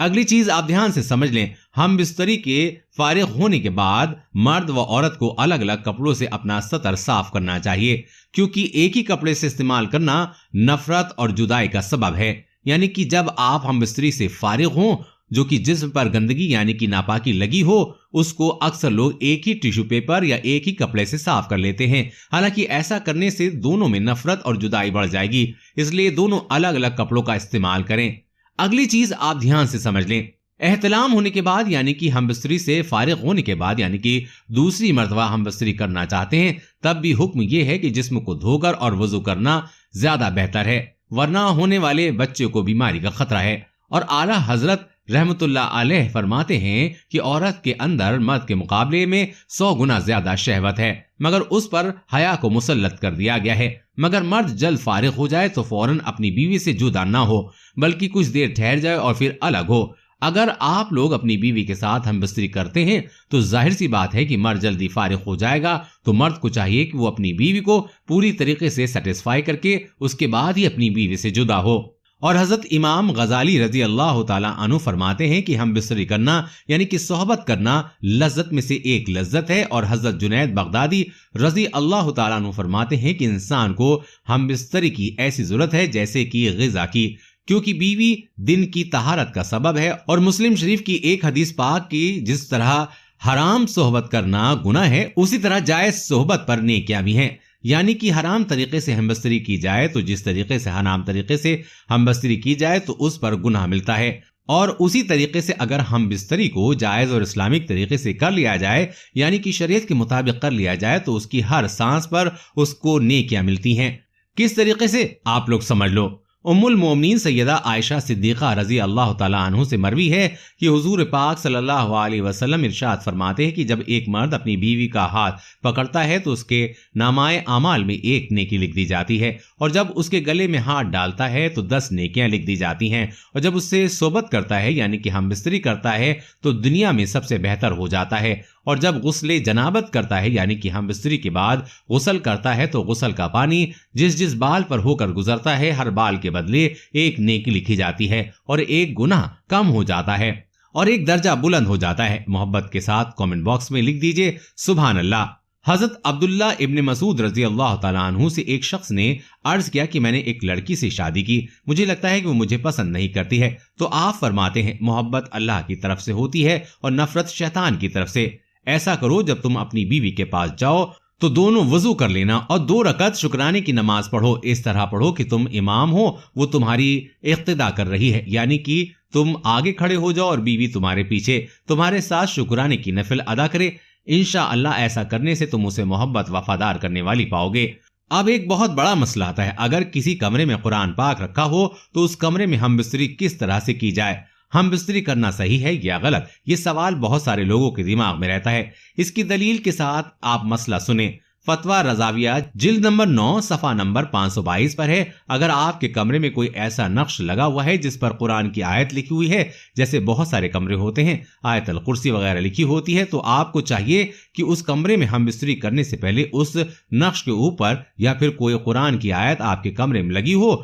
اگلی چیز آپ دھیان سے سمجھ لیں، ہم بستری کے فارغ ہونے کے بعد مرد و عورت کو الگ الگ کپڑوں سے اپنا سطر صاف کرنا چاہیے، کیونکہ ایک ہی کپڑے سے استعمال کرنا نفرت اور جدائی کا سبب ہے۔ یعنی کہ جب آپ ہم بستری سے فارغ ہوں جو کہ جسم پر گندگی یعنی کہ ناپاکی لگی ہو، اس کو اکثر لوگ ایک ہی ٹیشو پیپر یا ایک ہی کپڑے سے صاف کر لیتے ہیں، حالانکہ ایسا کرنے سے دونوں میں نفرت اور جدائی بڑھ جائے گی، اس لیے دونوں الگ الگ کپڑوں کا استعمال کریں۔ اگلی چیز آپ دھیان سے سمجھ لیں، احتلام ہونے کے بعد یعنی کہ ہم بستری سے فارغ ہونے کے بعد یعنی کہ دوسری مرتبہ ہم بستری کرنا چاہتے ہیں، تب بھی حکم یہ ہے کہ جسم کو دھو کر اور وضو کرنا زیادہ بہتر ہے، ورنہ ہونے والے بچے کو بیماری کا خطرہ ہے۔ اور اعلیٰ حضرت رحمت اللہ علیہ فرماتے ہیں کہ عورت کے اندر مرد کے مقابلے میں 100 گنا زیادہ شہوت ہے، مگر اس پر حیا کو مسلط کر دیا گیا ہے۔ مگر مرد جلد فارغ ہو جائے تو فوراً اپنی بیوی سے جدا نہ ہو، بلکہ کچھ دیر ٹھہر جائے اور پھر الگ ہو۔ اگر آپ لوگ اپنی بیوی کے ساتھ ہم بستری کرتے ہیں تو ظاہر سی بات ہے کہ مرد جلدی فارغ ہو جائے گا، تو مرد کو چاہیے کہ وہ اپنی بیوی کو پوری طریقے سے سیٹسفائی کر کے اس کے بعد ہی اپنی بیوی سے جدا ہو۔ اور حضرت امام غزالی رضی اللہ تعالیٰ عنہ فرماتے ہیں کہ ہم بستری کرنا یعنی کہ صحبت کرنا لذت میں سے ایک لذت ہے، اور حضرت جنید بغدادی رضی اللہ تعالیٰ عنہ فرماتے ہیں کہ انسان کو ہم بستری کی ایسی ضرورت ہے جیسے کہ غذا کی، کیونکہ بیوی دن کی طہارت کا سبب ہے۔ اور مسلم شریف کی ایک حدیث پاک کی جس طرح حرام صحبت کرنا گناہ ہے، اسی طرح جائز صحبت پر نیکیاں بھی ہیں، یعنی کہ حرام طریقے سے ہم بستری کی جائے تو جس طریقے سے حرام طریقے سے ہم بستری کی جائے تو اس پر گناہ ملتا ہے، اور اسی طریقے سے اگر ہم بستری کو جائز اور اسلامک طریقے سے کر لیا جائے یعنی کہ شریعت کے مطابق کر لیا جائے تو اس کی ہر سانس پر اس کو نیکیاں ملتی ہیں۔ کس طریقے سے آپ لوگ سمجھ لو۔ ام المومنین سیدہ عائشہ صدیقہ رضی اللہ تعالیٰ عنہ سے مروی ہے کہ حضور پاک صلی اللہ علیہ وسلم ارشاد فرماتے ہیں کہ جب ایک مرد اپنی بیوی کا ہاتھ پکڑتا ہے تو اس کے نامۂ اعمال میں 1 نیکی لکھ دی جاتی ہے، اور جب اس کے گلے میں ہاتھ ڈالتا ہے تو 10 نیکیاں لکھ دی جاتی ہیں، اور جب اس سے صحبت کرتا ہے یعنی کہ ہم بستری کرتا ہے تو دنیا میں سب سے بہتر ہو جاتا ہے، اور جب غسل جنابت کرتا ہے یعنی کہ ہم بستری کے بعد غسل کرتا ہے تو غسل کا پانی جس بال پر ہو کر گزرتا ہے ہر بال کے بدلے 1 نیکی لکھی جاتی ہے، اور 1 گناہ کم ہو جاتا ہے اور 1 درجہ بلند ہو جاتا ہے۔ محبت کے ساتھ کامنٹ باکس میں لکھ دیجئے سبحان اللہ۔ حضرت عبداللہ ابن مسعود رضی اللہ تعالیٰ عنہ سے ایک شخص نے عرض کیا کہ میں نے ایک لڑکی سے شادی کی، مجھے لگتا ہے کہ وہ مجھے پسند نہیں کرتی ہے، تو آپ فرماتے ہیں محبت اللہ کی طرف سے ہوتی ہے اور نفرت شیطان کی طرف سے۔ ایسا کرو جب تم اپنی بیوی کے پاس جاؤ تو دونوں وضو کر لینا اور 2 رکعت شکرانے کی نماز پڑھو، اس طرح پڑھو کہ تم امام ہو، وہ تمہاری اقتدا کر رہی ہے، یعنی کہ تم آگے کھڑے ہو جاؤ اور بیوی تمہارے پیچھے تمہارے ساتھ شکرانے کی نفل ادا کرے۔ انشاءاللہ ایسا کرنے سے تم اسے محبت وفادار کرنے والی پاؤ گے۔ اب ایک بہت بڑا مسئلہ آتا ہے، اگر کسی کمرے میں قرآن پاک رکھا ہو تو اس کمرے میں ہم بستری کس طرح سے کی جائے؟ ہم بستری کرنا صحیح ہے یا غلط؟ یہ سوال بہت سارے لوگوں کے دماغ میں رہتا ہے۔ اس کی دلیل کے ساتھ آپ مسئلہ سنیں۔ فتویٰ رضاویہ جلد نمبر 9 صفحہ نمبر 522 پر ہے، اگر آپ کے کمرے میں کوئی ایسا نقش لگا ہوا ہے جس پر قرآن کی آیت لکھی ہوئی ہے، جیسے بہت سارے کمرے ہوتے ہیں آیت الکرسی وغیرہ لکھی ہوتی ہے، تو آپ کو چاہیے کہ اس کمرے میں ہم بستری کرنے سے پہلے اس نقش کے اوپر یا پھر کوئی قرآن کی آیت آپ کے کمرے میں لگی ہو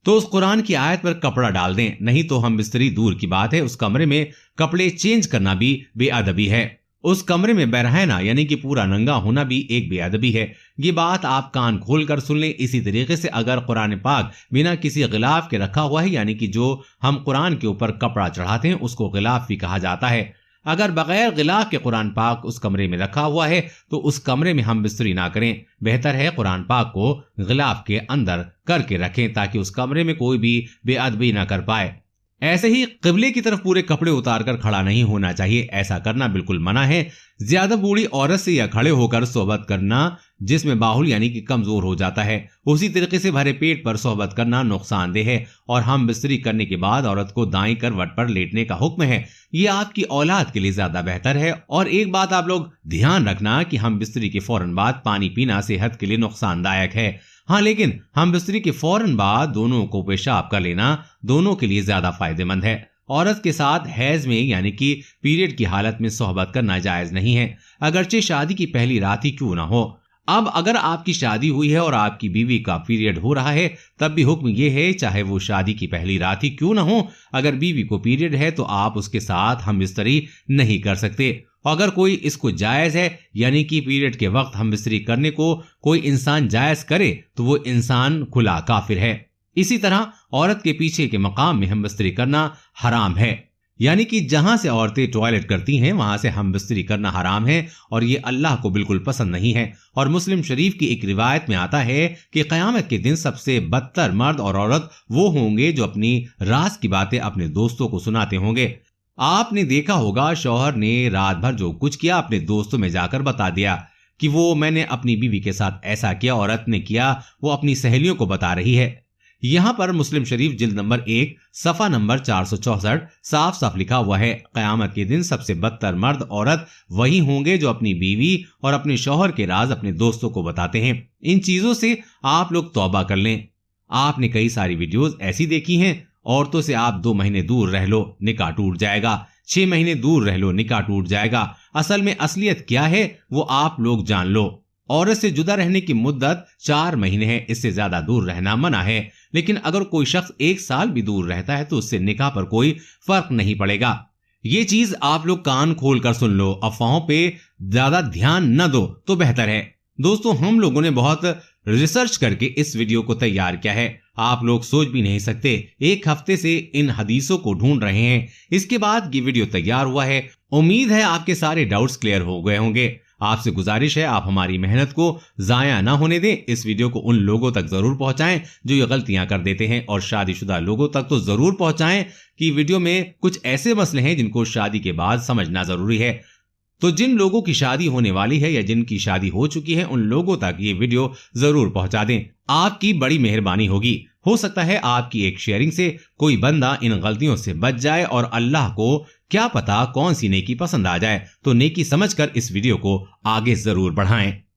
تو اس قرآن کی آیت پر کپڑا ڈال دیں، نہیں تو ہم بستری دور کی بات ہے، اس کمرے میں کپڑے چینج کرنا بھی بے ادبی ہے۔ اس کمرے میں برہنہ یعنی کہ پورا ننگا ہونا بھی ایک بے ادبی ہے۔ یہ بات آپ کان کھول کر سن لیں۔ اسی طریقے سے اگر قرآن پاک بنا کسی غلاف کے رکھا ہوا ہے یعنی کہ جو ہم قرآن کے اوپر کپڑا چڑھاتے ہیں اس کو غلاف بھی کہا جاتا ہے، اگر بغیر غلاف کے قرآن پاک اس کمرے میں رکھا ہوا ہے تو اس کمرے میں ہم بستری نہ کریں، بہتر ہے قرآن پاک کو غلاف کے اندر کر کے رکھیں تاکہ اس کمرے میں کوئی بھی بے ادبی نہ کر پائے۔ ایسے ہی قبلے کی طرف پورے کپڑے اتار کر کھڑا نہیں ہونا چاہیے، ایسا کرنا بالکل منع ہے۔ زیادہ بوڑھی عورت سے یا کھڑے ہو کر صحبت کرنا جس میں باہل یعنی کہ کمزور ہو جاتا ہے، اسی طریقے سے بھرے پیٹ پر صحبت کرنا نقصان دہ ہے، اور ہم بستری کرنے کے بعد عورت کو دائیں کروٹ پر لیٹنے کا حکم ہے، یہ آپ کی اولاد کے لیے زیادہ بہتر ہے۔ اور ایک بات آپ لوگ دھیان رکھنا کہ ہم بستری کے فوراً بعد پانی پینا صحت کے لیے نقصان دائق ہے، ہاں لیکن ہم بستری کے فوراً بعد دونوں کو پیشاب کر لینا دونوں کے لیے زیادہ فائدہ مند ہے۔ عورت کے ساتھ حیض میں یعنی کہ پیریڈ کی حالت میں صحبت کرنا جائز نہیں ہے، اگرچہ شادی کی پہلی رات ہی کیوں نہ ہو۔ اب اگر آپ کی شادی ہوئی ہے اور آپ کی بیوی کا پیریڈ ہو رہا ہے تب بھی حکم یہ ہے، چاہے وہ شادی کی پہلی رات ہی کیوں نہ ہو، اگر بیوی کو پیریڈ ہے تو آپ اس کے ساتھ ہم بستری نہیں کر سکتے۔ اگر کوئی اس کو جائز ہے، یعنی کہ پیریڈ کے وقت ہم بستری کرنے کو کوئی انسان جائز کرے تو وہ انسان کھلا کافر ہے۔ اسی طرح عورت کے پیچھے کے مقام میں ہم بستری کرنا حرام ہے، یعنی کہ جہاں سے عورتیں ٹوائلٹ کرتی ہیں وہاں سے ہم بستری کرنا حرام ہے، اور یہ اللہ کو بالکل پسند نہیں ہے۔ اور مسلم شریف کی ایک روایت میں آتا ہے کہ قیامت کے دن سب سے بدتر مرد اور عورت وہ ہوں گے جو اپنی راز کی باتیں اپنے دوستوں کو سناتے ہوں گے۔ آپ نے دیکھا ہوگا شوہر نے رات بھر جو کچھ کیا اپنے دوستوں میں جا کر بتا دیا کہ وہ میں نے اپنی بیوی کے ساتھ ایسا کیا، عورت نے کیا وہ اپنی سہیلیوں کو بتا رہی ہے۔ یہاں پر مسلم شریف جلد نمبر 1 صفحہ نمبر 464 صاف صاف لکھا ہوا ہے، قیامت کے دن سب سے بدتر مرد عورت وہی ہوں گے جو اپنی بیوی اور اپنے شوہر کے راز اپنے دوستوں کو بتاتے ہیں۔ ان چیزوں سے آپ لوگ توبہ کر لیں۔ آپ نے کئی ساری ویڈیوز ایسی دیکھی ہیں، عورتوں سے آپ 2 مہینے دور رہ لو نکاح ٹوٹ جائے گا، 6 مہینے دور رہ لو نکاح ٹوٹ جائے گا۔ اصل میں اصلیت کیا ہے وہ آپ لوگ جان لو۔ عورت سے جدا رہنے کی مدت 4 مہینے ہے، اس سے زیادہ دور رہنا منع ہے، لیکن اگر کوئی شخص 1 سال بھی دور رہتا ہے تو اس سے نکاح پر کوئی فرق نہیں پڑے گا۔ یہ چیز آپ لوگ کان کھول کر سن لو، افواہوں پہ زیادہ دھیان نہ دو تو بہتر ہے۔ دوستو، ہم لوگوں نے بہت ریسرچ کر کے اس ویڈیو کو تیار کیا ہے، آپ لوگ سوچ بھی نہیں سکتے، 1 ہفتے سے ان حدیثوں کو ڈھونڈ رہے ہیں، اس کے بعد یہ ویڈیو تیار ہوا ہے۔ امید ہے آپ کے سارے ڈاؤٹس کلیئر ہو گئے ہوں گے۔ آپ سے گزارش ہے آپ ہماری محنت کو ضائع نہ ہونے دیں، اس ویڈیو کو ان لوگوں تک ضرور پہنچائیں جو یہ غلطیاں کر دیتے ہیں، اور شادی شدہ لوگوں تک تو ضرور پہنچائیں کہ ویڈیو میں کچھ ایسے مسئلے ہیں جن کو شادی کے بعد سمجھنا ضروری ہے۔ تو جن لوگوں کی شادی ہونے والی ہے یا جن کی شادی ہو چکی ہے ان لوگوں تک یہ ویڈیو ضرور پہنچا دیں، آپ کی بڑی مہربانی ہوگی۔ ہو سکتا ہے آپ کی ایک شیئرنگ سے کوئی بندہ ان غلطیوں سے بچ جائے، اور اللہ کو کیا پتا کون سی نیکی پسند آ جائے، تو نیکی سمجھ کر اس ویڈیو کو آگے ضرور بڑھائیں۔